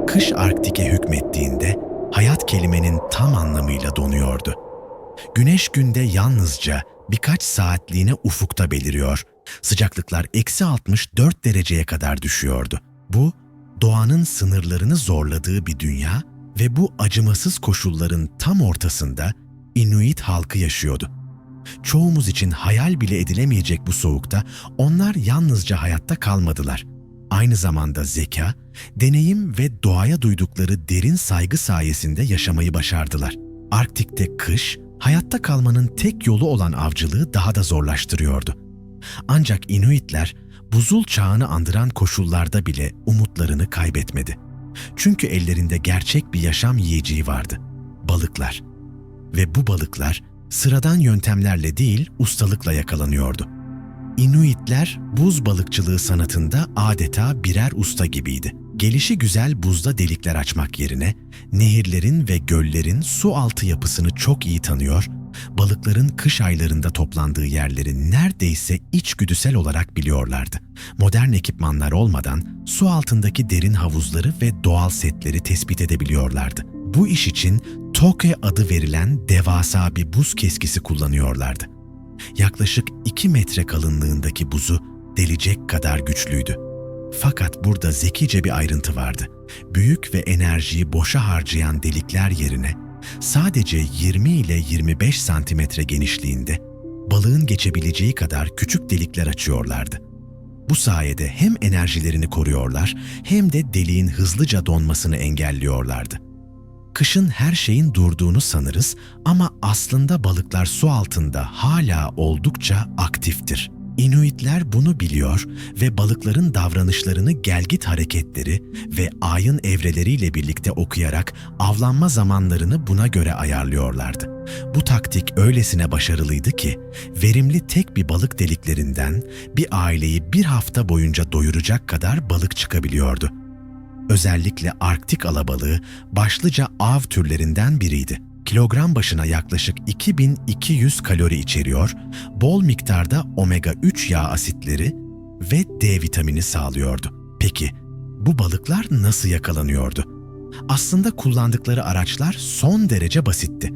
Kış Arktik'e hükmettiğinde hayat kelimenin tam anlamıyla donuyordu. Güneş günde yalnızca birkaç saatliğine ufukta beliriyor, sıcaklıklar -64 dereceye kadar düşüyordu. Bu, doğanın sınırlarını zorladığı bir dünya ve bu acımasız koşulların tam ortasında Inuit halkı yaşıyordu. Çoğumuz için hayal bile edilemeyecek bu soğukta onlar yalnızca hayatta kalmadılar. Aynı zamanda zeka, deneyim ve doğaya duydukları derin saygı sayesinde yaşamayı başardılar. Arktik'te kış, hayatta kalmanın tek yolu olan avcılığı daha da zorlaştırıyordu. Ancak Inuitler, buzul çağını andıran koşullarda bile umutlarını kaybetmedi. Çünkü ellerinde gerçek bir yaşam yiyeceği vardı: balıklar. Ve bu balıklar sıradan yöntemlerle değil, ustalıkla yakalanıyordu. Inuitler buz balıkçılığı sanatında adeta birer usta gibiydi. Gelişigüzel buzda delikler açmak yerine nehirlerin ve göllerin su altı yapısını çok iyi tanıyor, balıkların kış aylarında toplandığı yerleri neredeyse içgüdüsel olarak biliyorlardı. Modern ekipmanlar olmadan su altındaki derin havuzları ve doğal setleri tespit edebiliyorlardı. Bu iş için Toke adı verilen devasa bir buz keskisi kullanıyorlardı. Yaklaşık 2 metre kalınlığındaki buzu delecek kadar güçlüydü. Fakat burada zekice bir ayrıntı vardı. Büyük ve enerjiyi boşa harcayan delikler yerine sadece 20 ile 25 santimetre genişliğinde balığın geçebileceği kadar küçük delikler açıyorlardı. Bu sayede hem enerjilerini koruyorlar hem de deliğin hızlıca donmasını engelliyorlardı. Kışın her şeyin durduğunu sanırız ama aslında balıklar su altında hala oldukça aktiftir. Inuitler bunu biliyor ve balıkların davranışlarını gelgit hareketleri ve ayın evreleriyle birlikte okuyarak avlanma zamanlarını buna göre ayarlıyorlardı. Bu taktik öylesine başarılıydı ki verimli tek bir balık deliklerinden bir aileyi bir hafta boyunca doyuracak kadar balık çıkabiliyordu. Özellikle Arktik alabalığı başlıca av türlerinden biriydi. Kilogram başına yaklaşık 2200 kalori içeriyor, bol miktarda omega-3 yağ asitleri ve D vitamini sağlıyordu. Peki, bu balıklar nasıl yakalanıyordu? Aslında kullandıkları araçlar son derece basitti.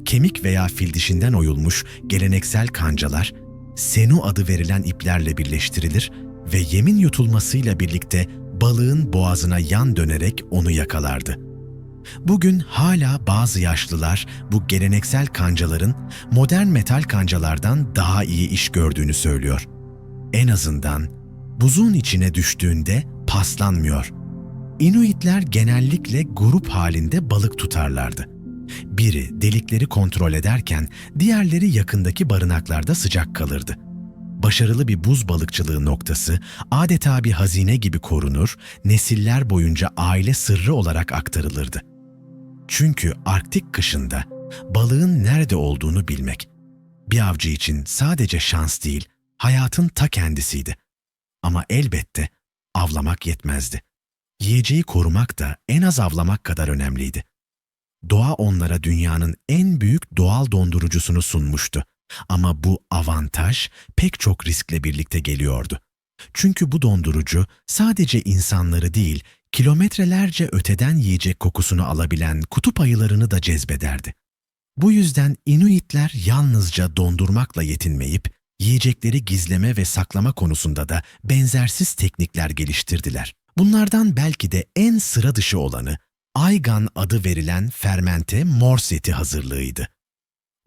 Kemik veya fil dişinden oyulmuş geleneksel kancalar, senu adı verilen iplerle birleştirilir ve yemin yutulmasıyla birlikte balığın boğazına yan dönerek onu yakalardı. Bugün hala bazı yaşlılar bu geleneksel kancaların modern metal kancalardan daha iyi iş gördüğünü söylüyor. En azından buzun içine düştüğünde paslanmıyor. Inuitler genellikle grup halinde balık tutarlardı. Biri delikleri kontrol ederken diğerleri yakındaki barınaklarda sıcak kalırdı. Başarılı bir buz balıkçılığı noktası adeta bir hazine gibi korunur, nesiller boyunca aile sırrı olarak aktarılırdı. Çünkü Arktik kışında balığın nerede olduğunu bilmek bir avcı için sadece şans değil, hayatın ta kendisiydi. Ama elbette avlamak yetmezdi. Yiyeceği korumak da en az avlamak kadar önemliydi. Doğa onlara dünyanın en büyük doğal dondurucusunu sunmuştu. Ama bu avantaj pek çok riskle birlikte geliyordu. Çünkü bu dondurucu sadece insanları değil, kilometrelerce öteden yiyecek kokusunu alabilen kutup ayılarını da cezbederdi. Bu yüzden Inuitler yalnızca dondurmakla yetinmeyip, yiyecekleri gizleme ve saklama konusunda da benzersiz teknikler geliştirdiler. Bunlardan belki de en sıra dışı olanı, aygan adı verilen fermente mors eti hazırlığıydı.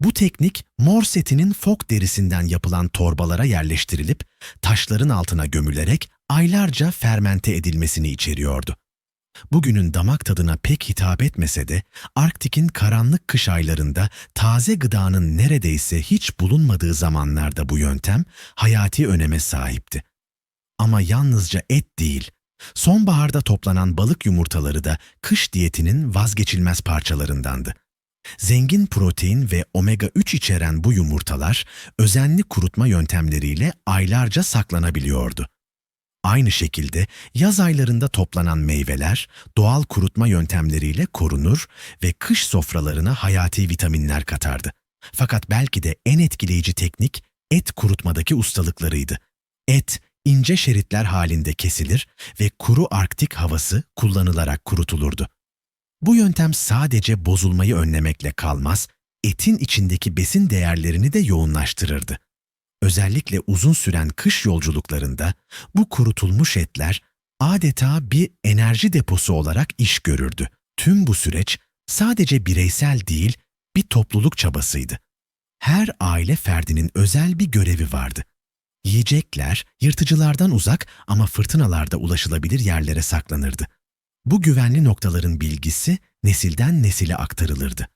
Bu teknik, mors etinin fok derisinden yapılan torbalara yerleştirilip taşların altına gömülerek aylarca fermente edilmesini içeriyordu. Bugünün damak tadına pek hitap etmese de Arktik'in karanlık kış aylarında taze gıdanın neredeyse hiç bulunmadığı zamanlarda bu yöntem hayati öneme sahipti. Ama yalnızca et değil, sonbaharda toplanan balık yumurtaları da kış diyetinin vazgeçilmez parçalarındandı. Zengin protein ve omega-3 içeren bu yumurtalar özenli kurutma yöntemleriyle aylarca saklanabiliyordu. Aynı şekilde yaz aylarında toplanan meyveler doğal kurutma yöntemleriyle korunur ve kış sofralarına hayati vitaminler katardı. Fakat belki de en etkileyici teknik et kurutmadaki ustalıklarıydı. Et ince şeritler halinde kesilir ve kuru Arktik havası kullanılarak kurutulurdu. Bu yöntem sadece bozulmayı önlemekle kalmaz, etin içindeki besin değerlerini de yoğunlaştırırdı. Özellikle uzun süren kış yolculuklarında bu kurutulmuş etler adeta bir enerji deposu olarak iş görürdü. Tüm bu süreç sadece bireysel değil, bir topluluk çabasıydı. Her aile ferdinin özel bir görevi vardı. Yiyecekler yırtıcılardan uzak ama fırtınalarda ulaşılabilir yerlere saklanırdı. Bu güvenli noktaların bilgisi nesilden nesile aktarılırdı.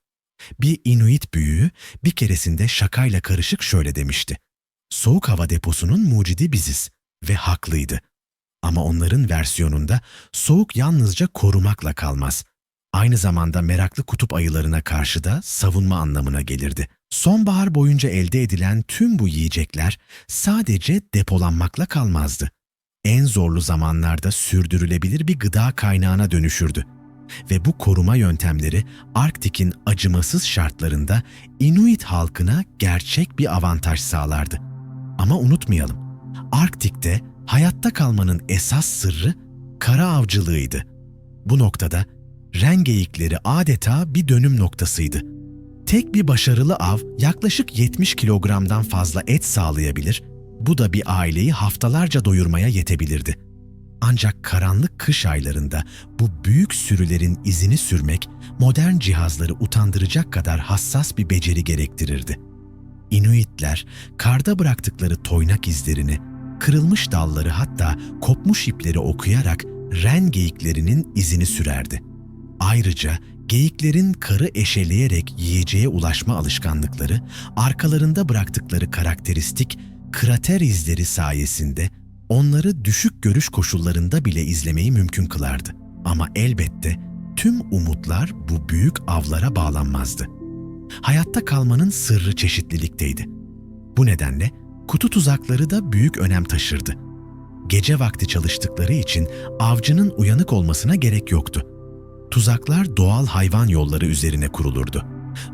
Bir Inuit büyüğü bir keresinde şakayla karışık şöyle demişti: "Soğuk hava deposunun mucidi biziz." Ve haklıydı. Ama onların versiyonunda soğuk yalnızca korumakla kalmaz. Aynı zamanda meraklı kutup ayılarına karşı da savunma anlamına gelirdi. Sonbahar boyunca elde edilen tüm bu yiyecekler sadece depolanmakla kalmazdı. En zorlu zamanlarda sürdürülebilir bir gıda kaynağına dönüşürdü. Ve bu koruma yöntemleri Arktik'in acımasız şartlarında Inuit halkına gerçek bir avantaj sağlardı. Ama unutmayalım, Arktik'te hayatta kalmanın esas sırrı kara avcılığıydı. Bu noktada ren geyikleri adeta bir dönüm noktasıydı. Tek bir başarılı av yaklaşık 70 kilogramdan fazla et sağlayabilir, bu da bir aileyi haftalarca doyurmaya yetebilirdi. Ancak karanlık kış aylarında bu büyük sürülerin izini sürmek modern cihazları utandıracak kadar hassas bir beceri gerektirirdi. Inuitler karda bıraktıkları toynak izlerini, kırılmış dalları hatta kopmuş ipleri okuyarak ren geyiklerinin izini sürerdi. Ayrıca geyiklerin karı eşeleyerek yiyeceğe ulaşma alışkanlıkları, arkalarında bıraktıkları karakteristik krater izleri sayesinde onları düşük görüş koşullarında bile izlemeyi mümkün kılardı. Ama elbette tüm umutlar bu büyük avlara bağlanmazdı. Hayatta kalmanın sırrı çeşitlilikteydi. Bu nedenle kutu tuzakları da büyük önem taşırdı. Gece vakti çalıştıkları için avcının uyanık olmasına gerek yoktu. Tuzaklar doğal hayvan yolları üzerine kurulurdu.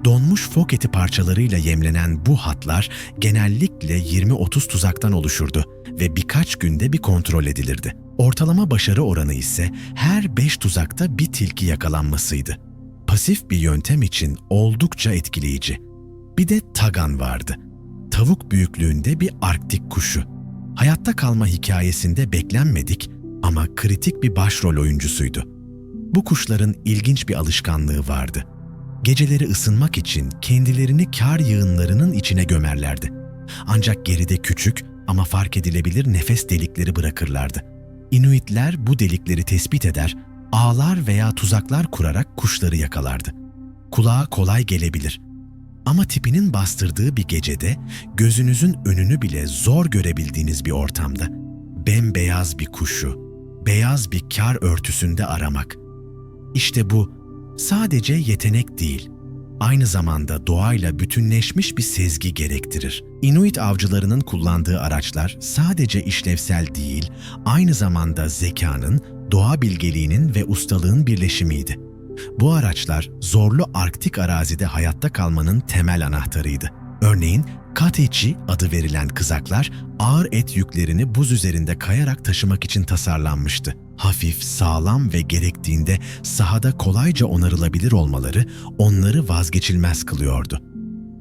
Donmuş fok eti parçalarıyla yemlenen bu hatlar genellikle 20-30 tuzaktan oluşurdu ve birkaç günde bir kontrol edilirdi. Ortalama başarı oranı ise her 5 tuzakta bir tilki yakalanmasıydı. Pasif bir yöntem için oldukça etkileyici. Bir de tagan vardı. Tavuk büyüklüğünde bir Arktik kuşu. Hayatta kalma hikayesinde beklenmedik ama kritik bir başrol oyuncusuydu. Bu kuşların ilginç bir alışkanlığı vardı. Geceleri ısınmak için kendilerini kar yığınlarının içine gömerlerdi. Ancak geride küçük ama fark edilebilir nefes delikleri bırakırlardı. Inuitler bu delikleri tespit eder, ağlar veya tuzaklar kurarak kuşları yakalardı. Kulağa kolay gelebilir. Ama tipinin bastırdığı bir gecede gözünüzün önünü bile zor görebildiğiniz bir ortamda bembeyaz bir kuşu, beyaz bir kar örtüsünde aramak. İşte bu sadece yetenek değil, aynı zamanda doğayla bütünleşmiş bir sezgi gerektirir. Inuit avcılarının kullandığı araçlar sadece işlevsel değil, aynı zamanda zekanın, doğa bilgeliğinin ve ustalığın birleşimiydi. Bu araçlar zorlu Arktik arazide hayatta kalmanın temel anahtarıydı. Örneğin Katechi adı verilen kızaklar ağır et yüklerini buz üzerinde kayarak taşımak için tasarlanmıştı. Hafif, sağlam ve gerektiğinde sahada kolayca onarılabilir olmaları onları vazgeçilmez kılıyordu.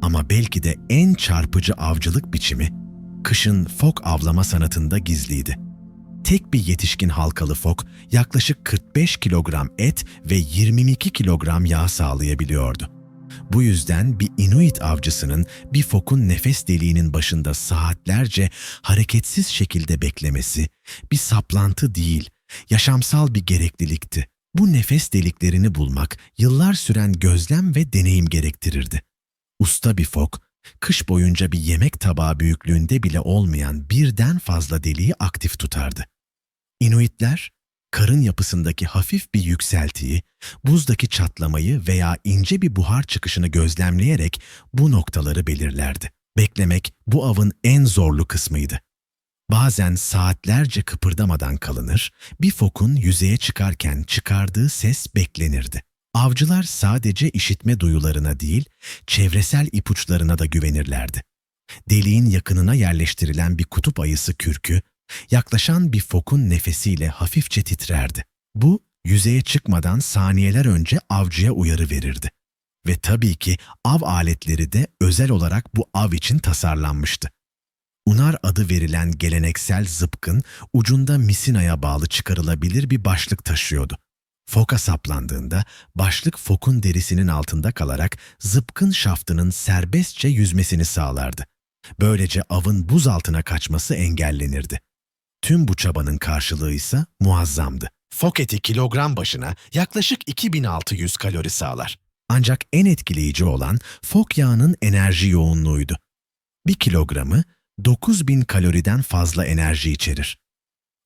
Ama belki de en çarpıcı avcılık biçimi kışın fok avlama sanatında gizliydi. Tek bir yetişkin halkalı fok yaklaşık 45 kilogram et ve 22 kilogram yağ sağlayabiliyordu. Bu yüzden bir Inuit avcısının bir fokun nefes deliğinin başında saatlerce hareketsiz şekilde beklemesi bir saplantı değil, yaşamsal bir gereklilikti. Bu nefes deliklerini bulmak yıllar süren gözlem ve deneyim gerektirirdi. Usta bir fok, kış boyunca bir yemek tabağı büyüklüğünde bile olmayan birden fazla deliği aktif tutardı. Inuitler, karın yapısındaki hafif bir yükseltiyi, buzdaki çatlamayı veya ince bir buhar çıkışını gözlemleyerek bu noktaları belirlerdi. Beklemek bu avın en zorlu kısmıydı. Bazen saatlerce kıpırdamadan kalınır, bir fokun yüzeye çıkarken çıkardığı ses beklenirdi. Avcılar sadece işitme duyularına değil, çevresel ipuçlarına da güvenirlerdi. Deliğin yakınına yerleştirilen bir kutup ayısı kürkü, Yaklaşan bir fokun nefesiyle hafifçe titrerdi. Bu, yüzeye çıkmadan saniyeler önce avcıya uyarı verirdi. Ve tabii ki av aletleri de özel olarak bu av için tasarlanmıştı. Unar adı verilen geleneksel zıpkın, ucunda misinaya bağlı çıkarılabilir bir başlık taşıyordu. Foka saplandığında başlık fokun derisinin altında kalarak zıpkın şaftının serbestçe yüzmesini sağlardı. Böylece avın buz altına kaçması engellenirdi. Tüm bu çabanın karşılığı ise muazzamdı. Fok eti kilogram başına yaklaşık 2600 kalori sağlar. Ancak en etkileyici olan fok yağının enerji yoğunluğuydu. 1 kilogramı 9000 kaloriden fazla enerji içerir.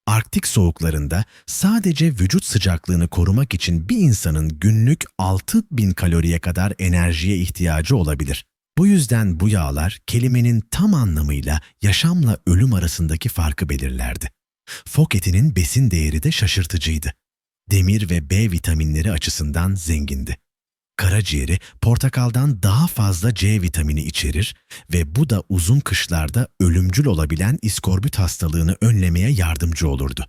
Arktik soğuklarında sadece vücut sıcaklığını korumak için bir insanın günlük 6000 kaloriye kadar enerjiye ihtiyacı olabilir. Bu yüzden bu yağlar kelimenin tam anlamıyla yaşamla ölüm arasındaki farkı belirlerdi. Fok etinin besin değeri de şaşırtıcıydı. Demir ve B vitaminleri açısından zengindi. Karaciğeri portakaldan daha fazla C vitamini içerir ve bu da uzun kışlarda ölümcül olabilen iskorbüt hastalığını önlemeye yardımcı olurdu.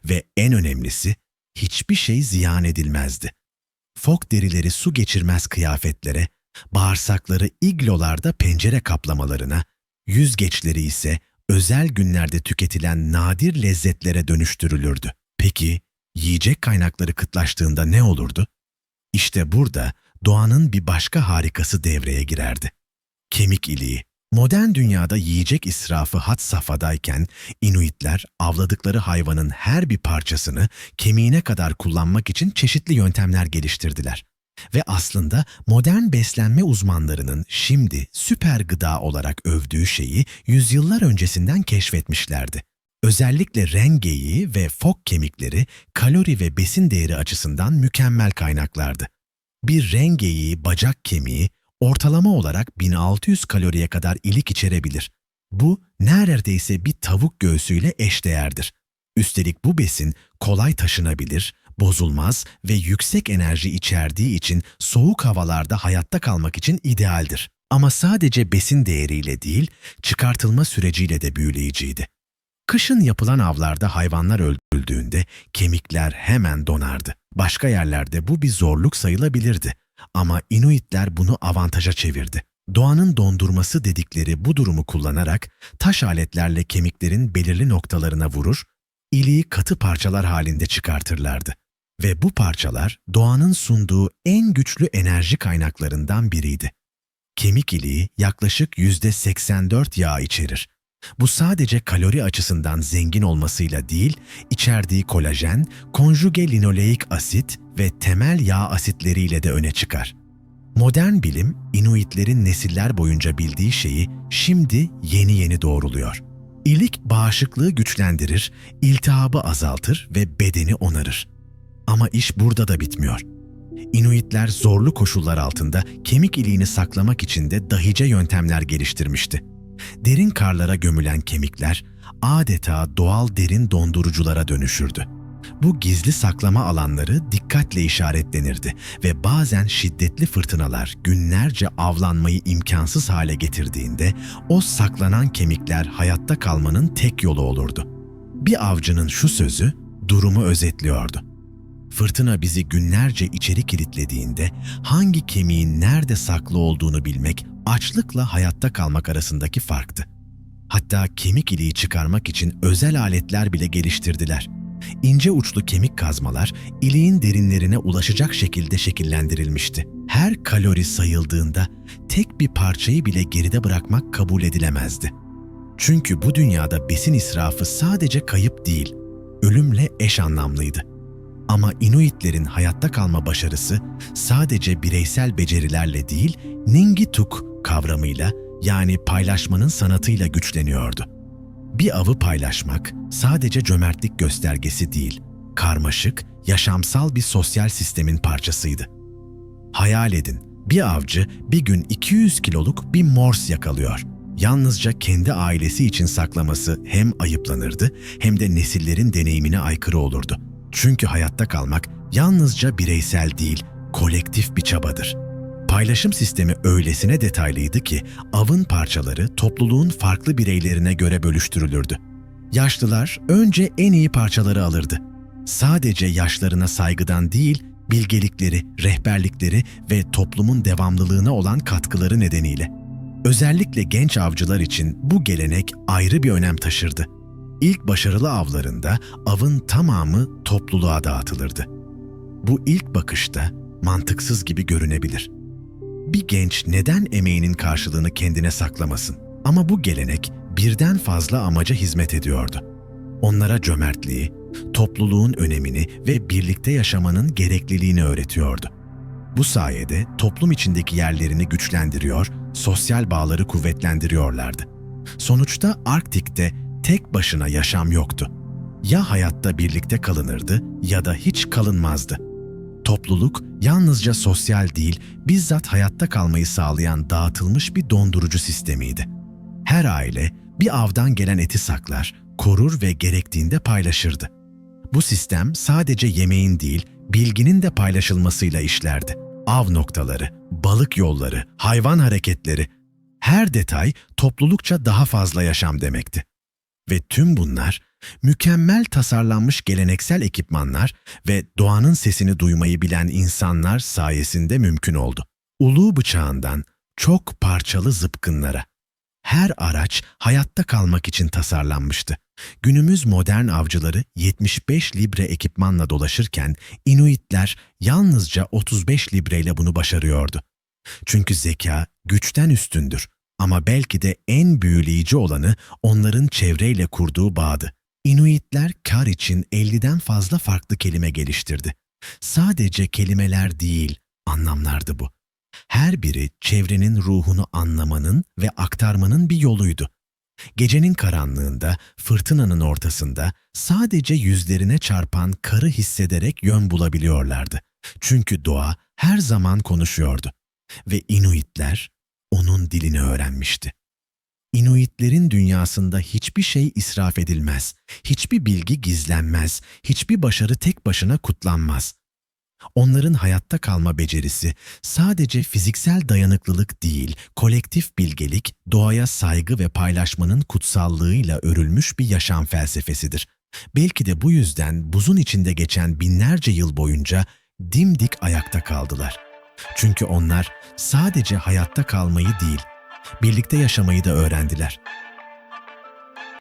Ve en önemlisi, hiçbir şey ziyan edilmezdi. Fok derileri su geçirmez kıyafetlere, bağırsakları iglolarda pencere kaplamalarına, yüzgeçleri ise özel günlerde tüketilen nadir lezzetlere dönüştürülürdü. Peki, yiyecek kaynakları kıtlaştığında ne olurdu? İşte burada doğanın bir başka harikası devreye girerdi. Kemik iliği. Modern dünyada yiyecek israfı had safhadayken Inuitler avladıkları hayvanın her bir parçasını kemiğine kadar kullanmak için çeşitli yöntemler geliştirdiler. Ve aslında modern beslenme uzmanlarının şimdi süper gıda olarak övdüğü şeyi yüzyıllar öncesinden keşfetmişlerdi. Özellikle ren geyiği ve fok kemikleri kalori ve besin değeri açısından mükemmel kaynaklardı. Bir ren geyiği bacak kemiği ortalama olarak 1600 kaloriye kadar ilik içerebilir. Bu neredeyse bir tavuk göğsüyle eşdeğerdir. Üstelik bu besin kolay taşınabilir, bozulmaz ve yüksek enerji içerdiği için soğuk havalarda hayatta kalmak için idealdir. Ama sadece besin değeriyle değil, çıkartılma süreciyle de büyüleyiciydi. Kışın yapılan avlarda hayvanlar öldürüldüğünde kemikler hemen donardı. Başka yerlerde bu bir zorluk sayılabilirdi. Ama Inuitler bunu avantaja çevirdi. Doğanın dondurması dedikleri bu durumu kullanarak taş aletlerle kemiklerin belirli noktalarına vurur, iliği katı parçalar halinde çıkartırlardı. Ve bu parçalar doğanın sunduğu en güçlü enerji kaynaklarından biriydi. Kemik iliği yaklaşık %84 yağ içerir. Bu sadece kalori açısından zengin olmasıyla değil, içerdiği kolajen, konjuge linoleik asit ve temel yağ asitleriyle de öne çıkar. Modern bilim, Inuitlerin nesiller boyunca bildiği şeyi şimdi yeni doğruluyor. İlik bağışıklığı güçlendirir, iltihabı azaltır ve bedeni onarır. Ama iş burada da bitmiyor. Inuitler zorlu koşullar altında kemik iliğini saklamak için de dahice yöntemler geliştirmişti. Derin karlara gömülen kemikler adeta doğal derin donduruculara dönüşürdü. Bu gizli saklama alanları dikkatle işaretlenirdi ve bazen şiddetli fırtınalar günlerce avlanmayı imkansız hale getirdiğinde o saklanan kemikler hayatta kalmanın tek yolu olurdu. Bir avcının şu sözü durumu özetliyordu. Fırtına bizi günlerce içeri kilitlediğinde hangi kemiğin nerede saklı olduğunu bilmek açlıkla hayatta kalmak arasındaki farktı. Hatta kemik iliği çıkarmak için özel aletler bile geliştirdiler. İnce uçlu kemik kazmalar iliğin derinlerine ulaşacak şekilde şekillendirilmişti. Her kalori sayıldığında tek bir parçayı bile geride bırakmak kabul edilemezdi. Çünkü bu dünyada besin israfı sadece kayıp değil, ölümle eş anlamlıydı. Ama Inuitlerin hayatta kalma başarısı sadece bireysel becerilerle değil, Ningituk kavramıyla yani paylaşmanın sanatıyla güçleniyordu. Bir avı paylaşmak sadece cömertlik göstergesi değil, karmaşık, yaşamsal bir sosyal sistemin parçasıydı. Hayal edin, bir avcı bir gün 200 kiloluk bir mors yakalıyor. Yalnızca kendi ailesi için saklaması hem ayıplanırdı hem de nesillerin deneyimine aykırı olurdu. Çünkü hayatta kalmak yalnızca bireysel değil, kolektif bir çabadır. Paylaşım sistemi öylesine detaylıydı ki avın parçaları topluluğun farklı bireylerine göre bölüştürülürdü. Yaşlılar önce en iyi parçaları alırdı. Sadece yaşlarına saygıdan değil, bilgelikleri, rehberlikleri ve toplumun devamlılığına olan katkıları nedeniyle. Özellikle genç avcılar için bu gelenek ayrı bir önem taşırdı. İlk başarılı avlarında avın tamamı topluluğa dağıtılırdı. Bu ilk bakışta mantıksız gibi görünebilir. Bir genç neden emeğinin karşılığını kendine saklamasın? Ama bu gelenek birden fazla amaca hizmet ediyordu. Onlara cömertliği, topluluğun önemini ve birlikte yaşamanın gerekliliğini öğretiyordu. Bu sayede toplum içindeki yerlerini güçlendiriyor, sosyal bağları kuvvetlendiriyorlardı. Sonuçta Arktik'te tek başına yaşam yoktu. Ya hayatta birlikte kalınırdı ya da hiç kalınmazdı. Topluluk yalnızca sosyal değil, bizzat hayatta kalmayı sağlayan dağıtılmış bir dondurucu sistemiydi. Her aile bir avdan gelen eti saklar, korur ve gerektiğinde paylaşırdı. Bu sistem sadece yemeğin değil, bilginin de paylaşılmasıyla işlerdi. Av noktaları, balık yolları, hayvan hareketleri, her detay toplulukça daha fazla yaşam demekti. Ve tüm bunlar, mükemmel tasarlanmış geleneksel ekipmanlar ve doğanın sesini duymayı bilen insanlar sayesinde mümkün oldu. Ulu bıçağından çok parçalı zıpkınlara. Her araç hayatta kalmak için tasarlanmıştı. Günümüz modern avcıları 75 libre ekipmanla dolaşırken Inuitler yalnızca 35 libreyle bunu başarıyordu. Çünkü zeka güçten üstündür ama belki de en büyüleyici olanı onların çevreyle kurduğu bağdı. Inuitler kar için 50'den fazla farklı kelime geliştirdi. Sadece kelimeler değil, anlamlardı bu. Her biri çevrenin ruhunu anlamanın ve aktarmanın bir yoluydu. Gecenin karanlığında, fırtınanın ortasında sadece yüzlerine çarpan karı hissederek yön bulabiliyorlardı. Çünkü doğa her zaman konuşuyordu ve Inuitler onun dilini öğrenmişti. Inuitlerin dünyasında hiçbir şey israf edilmez, hiçbir bilgi gizlenmez, hiçbir başarı tek başına kutlanmaz. Onların hayatta kalma becerisi sadece fiziksel dayanıklılık değil, kolektif bilgelik, doğaya saygı ve paylaşmanın kutsallığıyla örülmüş bir yaşam felsefesidir. Belki de bu yüzden buzun içinde geçen binlerce yıl boyunca dimdik ayakta kaldılar. Çünkü onlar sadece hayatta kalmayı değil, birlikte yaşamayı da öğrendiler.